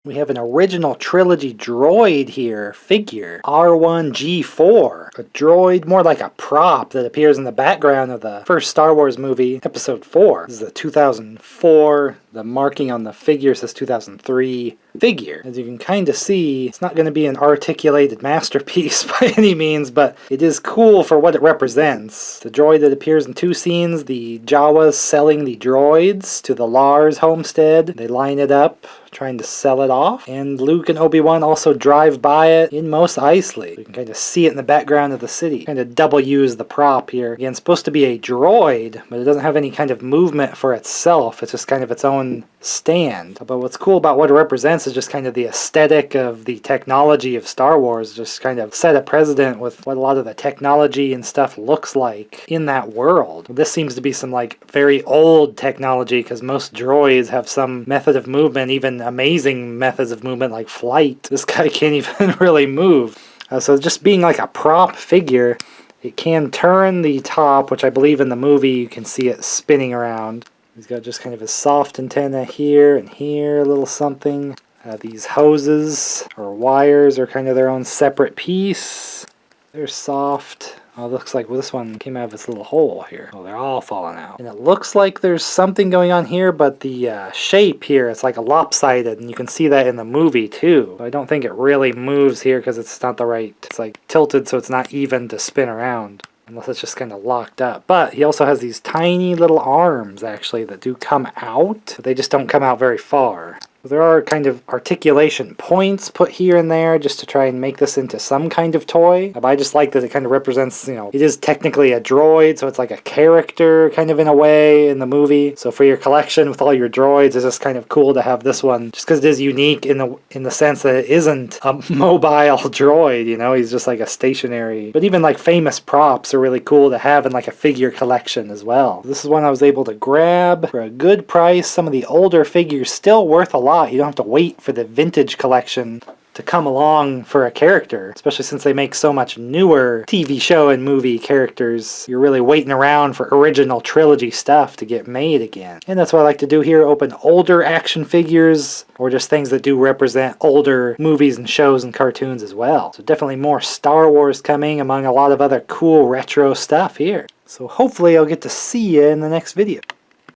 We have an original trilogy droid here, figure, R1-G4. A droid, more like a prop that appears in the background of the first Star Wars movie, Episode 4. This is a 2004, the marking on the figure says 2003 figure. As you can kind of see, it's not going to be an articulated masterpiece by any means, but it is cool for what it represents. The droid that appears in two scenes, the Jawas selling the droids to the Lars homestead. They line it up, trying to sell it off, and Luke and Obi-Wan also drive by it in Mos Eisley. You can kind of see it in the background of the city. Kind of double use the prop here. Again, it's supposed to be a droid, but it doesn't have any kind of movement for itself. It's just kind of its own stand. But what's cool about what it represents is just kind of the aesthetic of the technology of Star Wars, just kind of set a precedent with what a lot of the technology and stuff looks like in that world. This seems to be some like very old technology, because most droids have some method of movement, even amazing methods of movement like flight. This guy can't even really move. So just being like a prop figure, it can turn the top, which I believe in the movie you can see it spinning around. He's got just kind of his soft antenna here and here, a little something. These hoses or wires are kind of their own separate piece. They're soft. Oh, it looks like this one came out of this little hole here. Oh, they're all falling out. And it looks like there's something going on here, but the shape here, it's like a lopsided, and you can see that in the movie too. So I don't think it really moves here because it's not the right, it's like tilted so it's not even to spin around. Unless it's just kind of locked up. But he also has these tiny little arms, actually, that do come out. But they just don't come out very far. There are kind of articulation points put here and there just to try and make this into some kind of toy. But I just like that it kind of represents, you know, it is technically a droid, so it's like a character kind of in a way in the movie. So for your collection with all your droids, it's just kind of cool to have this one, just because it is unique in the sense that it isn't a mobile droid, you know, he's just like a stationary. But even like famous props are really cool to have in like a figure collection as well. This is one I was able to grab for a good price. Some of the older figures still worth a lot. You don't have to wait for the vintage collection to come along for a character, especially since they make so much newer TV show and movie characters. You're really waiting around for original trilogy stuff to get made again. And that's what I like to do here, open older action figures or just things that do represent older movies and shows and cartoons as well. So definitely more Star Wars coming among a lot of other cool retro stuff here. So hopefully I'll get to see you in the next video.